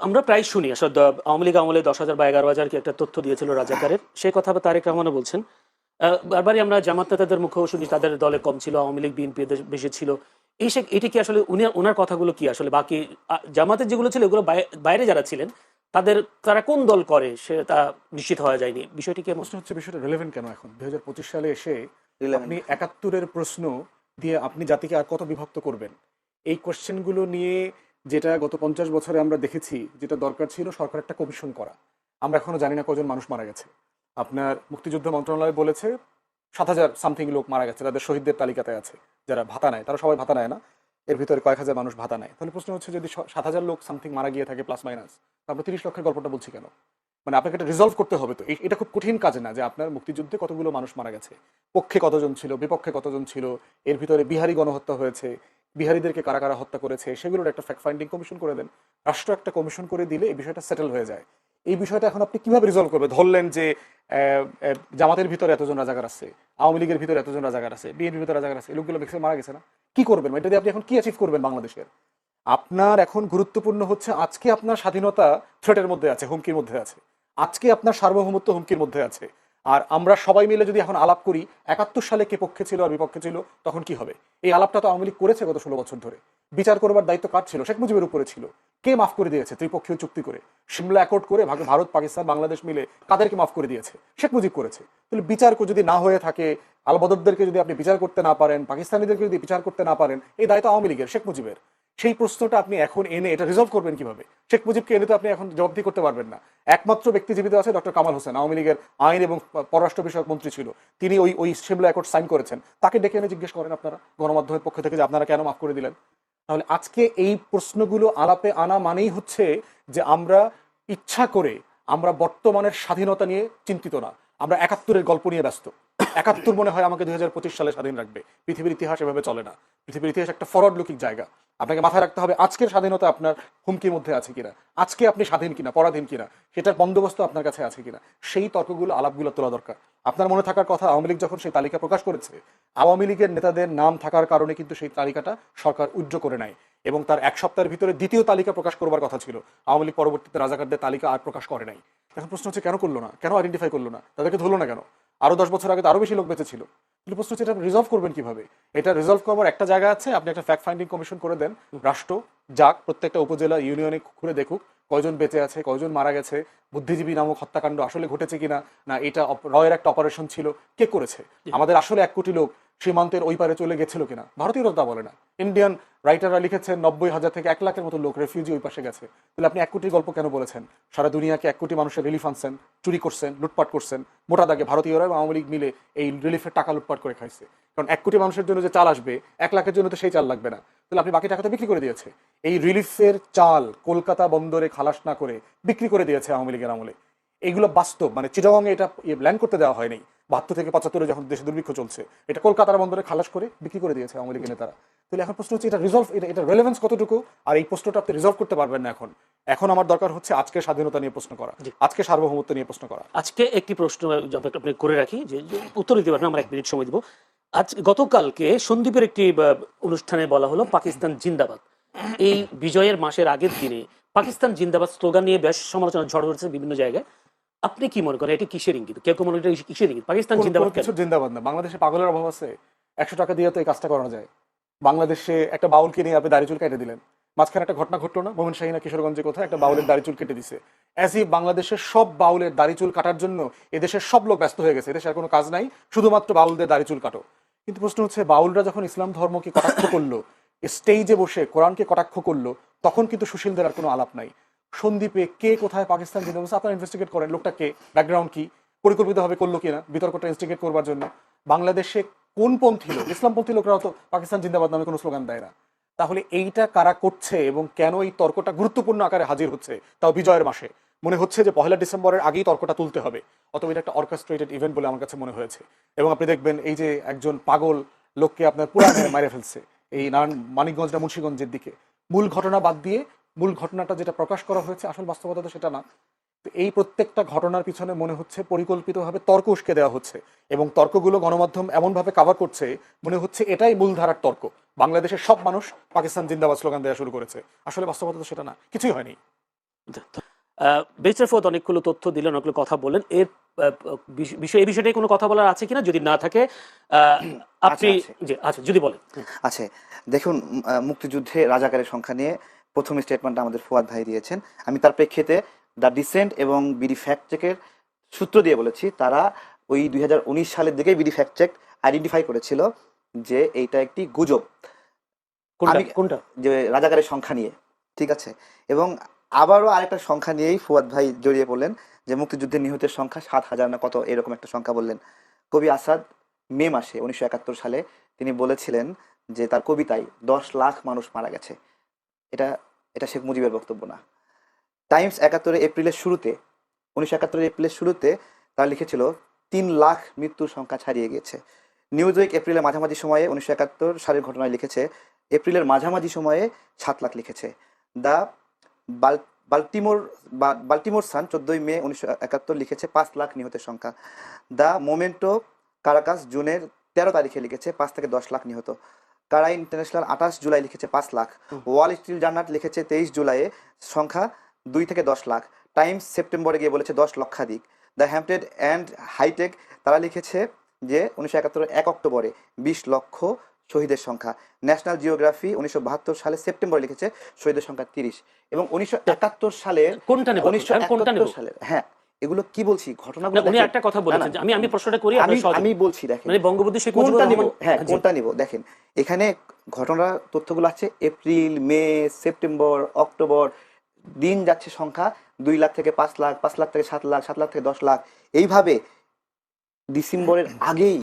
আমরা প্রায় শুনি আসলে আওয়ামী লীগ আমলে 10,000 বা 11,000 কি একটা তথ্য দিয়েছিল রাজাকারের, সেই কথা তারেক রহমানও বলছেন। বারবারই আমরা জামাত নেতাদের মুখেও শুনি তাদের দলে কম ছিল, আওয়ামী লীগ বিএনপি বেশি ছিল। এটা কি আসলে ওনার কথাগুলো কি আসলে বাকি জামাতের যেগুলো ছিল এগুলো বাইরে যারা ছিলেন তারা কোন দল করে সেটা নিশ্চিত হওয়া যায়নি, বিষয়টি কি? প্রশ্ন হচ্ছে বিষয়টা রেলেভেন্ট কেন এখন 2025 সালে এসে Relevant আপনি 71-এর প্রশ্ন দিয়ে আপনি জাতিকে আর কত বিভক্ত করবেন? এই কোশ্চেনগুলো নিয়ে যেটা গত 50 বছরে আমরা দেখেছি, যেটা দরকার ছিল সরকার একটা কমিশন করা। আমরা এখনো জানি না কজন মানুষ মারা গেছে। আপনার মুক্তিযুদ্ধ মন্ত্রণালয় বলেছে 7,000 সামথিং লোক মারা গেছে, তাদের শহীদদের তালিকাতে আছে। যারা ভাতা নেয় তারা সবাই ভাতা নেয় না, এর ভিতরে কয়েক হাজার মানুষ ভাতা নেয়। তাহলে প্রশ্ন হচ্ছে যদি 7,000 লোক সামথিং মারা গিয়ে থাকে প্লাস মাইনাস, তারপর 30 লক্ষের গল্পটা বলছি কেন? মানে আপনাকে এটা রিজলভ করতে হবে। তো এটা খুব কঠিন কাজ না যে আপনার মুক্তিযুদ্ধে কতগুলো মানুষ মারা গেছে, পক্ষে কতজন ছিল, বিপক্ষে কতজন ছিল, এর ভিতরে বিহারি গণহত্যা হয়েছে, বিহারিদেরকে কারা কারা হত্যা করেছে, সেগুলোর একটা ফ্যাক্ট ফাইন্ডিং কমিশন করে দেন। রাষ্ট্র একটা কমিশন করে দিলে এই বিষয়টা সেটেল হয়ে যায়। এই বিষয়টা এখন আপনি কিভাবে রিজলভ করবে? ধরলেন যে জামাতের ভিতরে এতজন রাজাকার আছে, আওয়ামী লীগের ভিতরে এতজন রাজাকার আছে, বিএনপির ভিতরে রাজাকার আছে, এই লোকগুলো ম্যাক্সিমাম মারা গেছে না, কি করবেন? এটা দিয়ে আপনি এখন কি অ্যাচিভ করবেন বাংলাদেশের? আপনার এখন গুরুত্বপূর্ণ হচ্ছে আজকে আপনার স্বাধীনতা থ্রেটের মধ্যে আছে, হুমকির মধ্যে আছে। আজকে আপনার সার্বভৌমত্ব হুমকির মধ্যে আছে। আর আমরা সবাই মিলে যদি এখন আলাপ করি 71 সালে কে পক্ষে ছিল আর বিপক্ষে ছিল, তখন কি হবে? এই আলাপটা তো আওয়ামী লীগ করেছে গত 16 বছর ধরে। বিচার করবার দায়িত্ব কার ছিল? শেখ মুজিবের উপরে ছিল। কে মাফ করে দিয়েছে? ত্রিপক্ষীয় চুক্তি করে, সিমলা অ্যাকর্ড করে ভারত পাকিস্তান বাংলাদেশ মিলে কাদেরকে মাফ করে দিয়েছে? শেখ মুজিব করেছে। তাহলে বিচার যদি না হয়ে থাকে, আলবদরদেরকে যদি আপনি বিচার করতে না পারেন, পাকিস্তানিদেরকে যদি বিচার করতে না পারেন, এই দায়িত্ব আওয়ামী লীগের, শেখ মুজিবের। সেই প্রশ্নটা আপনি এখন এনে এটা রিজলভ করবেন কিভাবে? শেখ মুজিবকে এনে তো আপনি এখন জবাবদিহি করতে পারবেন না। একমাত্র ব্যক্তি জীবিত আছে ডক্টর কামাল হোসেন, আওয়ামী লীগের আইন এবং পররাষ্ট্র বিষয়ক মন্ত্রী ছিল। তিনি ওই সিমলা অ্যাকর্ড সাইন করেছেন। তাকে ডেকে এনে জিজ্ঞেস করেন আপনারা গণমাধ্যমের পক্ষ থেকে যে আপনারা কেন মাফ করে দিলেন। তাহলে আজকে এই প্রশ্নগুলো আলাপে আনা মানেই হচ্ছে যে আমরা ইচ্ছা করে আমরা বর্তমানের স্বাধীনতা নিয়ে চিন্তিত না, আমরা 71-এর গল্প নিয়ে ব্যস্ত। 71 মনে হয় আমাকে 2025 সালে স্বাধীন রাখবে। পৃথিবীর ইতিহাস এভাবে চলে না। পৃথিবীর ইতিহাস একটা ফরওয়ার্ড লুকিং জায়গা। আপনাকে মাথায় রাখতে হবে আজকের স্বাধীনতা আপনার হুমকির মধ্যে আছে কিনা, আজকে আপনি স্বাধীন কিনা, পরাধীন কিনা, সেটার বন্দোবস্ত আপনার কাছে আছে কিনা, সেই তর্কগুলো আলাপগুলো তোলা দরকার। আপনার মনে থাকার কথা, আওয়ামী লীগ যখন সেই তালিকা প্রকাশ করেছে, আওয়ামী লীগের নেতাদের নাম থাকার কারণে কিন্তু সেই তালিকাটা সরকার উইথড্র করে নেয় এবং তার এক সপ্তাহের ভিতরে দ্বিতীয় তালিকা প্রকাশ করবার কথা ছিল। আওয়ামী লীগ পরবর্তীতে রাজাকারদের তালিকা আর প্রকাশ করে নাই। এখন প্রশ্ন হচ্ছে কেন করলো না, কেন আইডেন্টিফাই করলো না, তাদেরকে ধরলো না কেন? আরো 10 বছর আগে তো আরো বেশি লোক বেঁচে ছিল। প্রশ্ন হচ্ছে এটা রিজলভ করবেন কিভাবে? এটা রিজলভ করবার একটা জায়গা আছে, আপনি একটা ফ্যাক্ট ফাইন্ডিং কমিশন করে দেন। রাষ্ট্র যাক, প্রত্যেকটা উপজেলা ইউনিয়নে ঘুরে দেখুক কয়জন বেঁচে আছে, কয়জন মারা গেছে, বুদ্ধিজীবী নামক হত্যাকাণ্ড আসলে ঘটেছে কিনা, না এটা রয়ের একটা অপারেশন ছিল, কে করেছে, আমাদের আসলে 1 কোটি লোক সীমান্তের ওই পারে চলে গেছিল কিনা। ভারতীয়রা তা বলে না। ইন্ডিয়ান রাইটাররা লিখেছেন 90,000 থেকে 1 লাখের মতো লোক রেফিউজি ওই পাশে গেছে। তাহলে আপনি 1 কোটির গল্প কেন বলেছেন? সারা দুনিয়াকে 1 কোটি মানুষের রিলিফ আনছেন, চুরি করছেন, লুটপাট করছেন। মোটা দাগে ভারতীয়রা এবং আওয়ামী লীগ মিলে এই রিলিফের টাকা লুটপাট করে খাইছে। কারণ 1 কোটি মানুষের জন্য যে চাল আসবে, 1 লাখের জন্য তো সেই চাল লাগবে না। তাহলে আপনি বাকি টাকা তো বিক্রি করে দিয়েছে। এই রিলিফের চাল কলকাতা বন্দরে খালাস না করে বিক্রি করে দিয়েছে আওয়ামী লীগের আমলে। এইগুলো বাস্তব, মানে চিটাগংয়ে এটা ল্যান্ড করতে দেওয়া হয়নি। 72 থেকে 75-এ যখন দেশে দুর্ভিক্ষ চলছে, এটা কলকাতার বন্দরে খালাস করে বিক্রি করে দিয়েছে আওয়ামী লীগের নেতারা। তাহলে এখন প্রশ্ন হচ্ছে এটা রিজলভ, এটা রেলেভেন্স কতটুকু? আর এই প্রশ্নটা আপনি রিজলভ করতে পারবেন না এখন। এখন আমার দরকার হচ্ছে আজকে স্বাধীনতা নিয়ে প্রশ্ন করা, আজকে সার্বভৌমত্ব নিয়ে প্রশ্ন করা। আজকে একটি প্রশ্ন আপনি করে রাখি, যে উত্তর দিতে পারবেন, আমরা 1 মিনিট সময় দিব। আজ গতকালকে সন্দীপের একটি অনুষ্ঠানে বলা হলো পাকিস্তান জিন্দাবাদ। এই বিজয়ের মাসের আগের দিনে পাকিস্তান জিন্দাবাদ স্লোগান নিয়ে বেশ সমালোচনা ঝড় হয়েছে বিভিন্ন জায়গায়। আপনি কি মনে করেন, এটি কিসের ইঙ্গিত? কেউ কেউ মনে করেন এটা কিসের ইঙ্গিত? পাকিস্তান জিন্দাবাদ কিছু জিন্দাবাদ না। বাংলাদেশে পাগলের অভাব আছে? 100 টাকা দিয়ে তো এই কাজটা করানো যায়। বাংলাদেশে একটা বাউলকে নিয়ে আপনি দাড়ি চুল কেটে দিলেন। মাঝখানে একটা ঘটনা ঘটলো না, ময়মনসিংহ না কিশোরগঞ্জে কোথায় একটা বাউলের দাড়ি চুল কেটে দিছে। অ্যাজ ইফ বাংলাদেশের সব বাউলের দাড়ি চুল কাটার জন্য এদেশের সব লোক ব্যস্ত হয়ে গেছে, এদেশে আর কোনো কাজ নাই, শুধুমাত্র বাউলদের দাড়ি চুল কাটো। কিন্তু প্রশ্ন হচ্ছে বাউলরা যখন ইসলাম ধর্মকে কটাক্ষ করলো, স্টেজে বসে কোরআনকে কটাক্ষ করলো, তখন কিন্তু সুশীলদের আর কোনো আলাপ নাই। সন্দীপে কে কোথায় পাকিস্তান জিন্দাবাদ, আপনারা ইনভেস্টিগেট করেন, লোকটা কে, ব্যাকগ্রাউন্ড কি, পরিকল্পিতভাবে করলো কিনা বিতর্কটা ইনস্টিগেট করবার জন্য। বাংলাদেশে কোন পন্থী লোক, ইসলামপন্থী লোকরাও তো পাকিস্তান জিন্দাবাদ নামে কোনো স্লোগান দেয় না। তাহলে এইটা কারা করছে এবং কেন এই তর্কটা গুরুত্বপূর্ণ আকারে হাজির হচ্ছে, তাও বিজয়ের মাসে? মনে হচ্ছে যে 1 ডিসেম্বরের আগেই তর্কটা তুলতে হবে, অথবা এটা একটা অর্কেস্ট্রেটেড ইভেন্ট বলে আমার কাছে মনে হয়েছে। এবং আপনি দেখবেন এই যে একজন পাগল লোককে আপনার পুরা মাইরে ফেলছে এই মানিকগঞ্জ না মুন্সিগঞ্জের দিকে, মূল ঘটনা বাদ দিয়ে মূল ঘটনাটা যেটা প্রকাশ করা হয়েছে আসল বাস্তবতা তো সেটা না। এই প্রত্যেকটা ঘটনার পিছনে মনে হচ্ছে পরিকল্পিতভাবে তর্ক উস্কে দেওয়া হচ্ছে এবং তর্কগুলো গণমাধ্যম এমনভাবে কাভার করছে মনে হচ্ছে এটাই মূলধারার তর্ক। বাংলাদেশের সব মানুষ পাকিস্তান জিন্দাবাদ স্লোগান দেওয়া শুরু করেছে, আসলে বাস্তবতা তো সেটা না, কিছুই হয়নি। বেচার ফোর্থ অনেকগুলো তথ্য দিলেন, অনেকগুলো কথা বললেন। এর বিষয়ে এই বিষয়টাই কোনো কথা বলার আছে কিনা, যদি না থাকে আপনি আছে। জি আচ্ছা যদি বলেন। আছে, দেখুন, মুক্তিযুদ্ধে রাজাকারের সংখ্যা নিয়ে প্রথম স্টেটমেন্টটা আমাদের ফুয়াদ ভাই দিয়েছেন। আমি তার প্রেক্ষিতে দ্য ডিসেন্ট এবং বিডি ফ্যাক্ট চেকের সূত্র দিয়ে বলেছি, তারা ওই 2019 সালের দিকে বিডি ফ্যাক্ট চেক আইডেন্টিফাই করেছিল যে এইটা একটি গুজব, কোনটা আমি কোনটা যে রাজাকারের সংখ্যা নিয়ে, ঠিক আছে। এবং আবারও আরেকটা সংখ্যা নিয়েই ফুয়াদ ভাই জড়িয়ে পড়লেন যে মুক্তিযুদ্ধে নিহতের সংখ্যা 7,000 না কত এরকম একটা সংখ্যা বললেন। কবি আসাদ মে মাসে 1971 সালে তিনি বলেছিলেন যে তার কবিতায় 10 লাখ মানুষ মারা গেছে। এটা এটা শেখ মুজিবের বক্তব্য না। টাইমস 71 এপ্রিলের শুরুতে 1971 এপ্রিলের শুরুতে তারা লিখেছিল 3 লাখ মৃত্যুর সংখ্যা ছাড়িয়ে গিয়েছে। নিউজ উইক এপ্রিলের মাঝামাঝি সময়ে 1971 সালের ঘটনায় লিখেছে এপ্রিলের মাঝামাঝি সময়ে 7 লাখ লিখেছে। দ্য বাল্টিমোর সান 14 মে 1971 লিখেছে 5 লাখ নিহতের সংখ্যা। দ্য মোমেন্টো কারাকাস জুনের 13 তারিখে লিখেছে 5 থেকে 10 লাখ নিহত। কারা ইন্টারন্যাশনাল 28 জুলাই লিখেছে 5 লাখ। ওয়াল স্ট্রিট জার্নাল লিখেছে 23 জুলাইয়ে সংখ্যা 2 থেকে 10 লাখ। টাইমস সেপ্টেম্বরে গিয়ে বলেছে 10 লক্ষাধিক। দ্য হ্যাম্পটেড অ্যান্ড হাইটেক তারা লিখেছে যে 1971 1 অক্টোবরে 20 লক্ষ শহীদের সংখ্যা। ন্যাশনাল জিওগ্রাফি 1972 সালে সেপ্টেম্বরে লিখেছে শহীদের সংখ্যা 30। এবং 1971 সালের কোনটা নেব কোনটা নেব 1971 সালের, হ্যাঁ, এগুলো কি বলছি ঘটনাগুলো উনি দেখেন। একটা কথা বলেছেন, না, আমি প্রশ্নটা করি, আমি আপনার সহযোগী। আমি বলছি, দেখেন মানে বঙ্গবন্ধু শেখ মুজিবুর কোনটা নিব, রহমান, হ্যাঁ জি। কোনটা নিব। দেখেন এখানে ঘটনা তথ্যগুলো আছে এপ্রিল, মে, সেপ্টেম্বর, অক্টোবর, দিন যাচ্ছে সংখ্যা 2 লাখ থেকে 5 লাখ, 5 লাখ থেকে 7 লাখ, 7 লাখ থেকে 10 লাখ, এইভাবে ডিসেম্বরের আগেই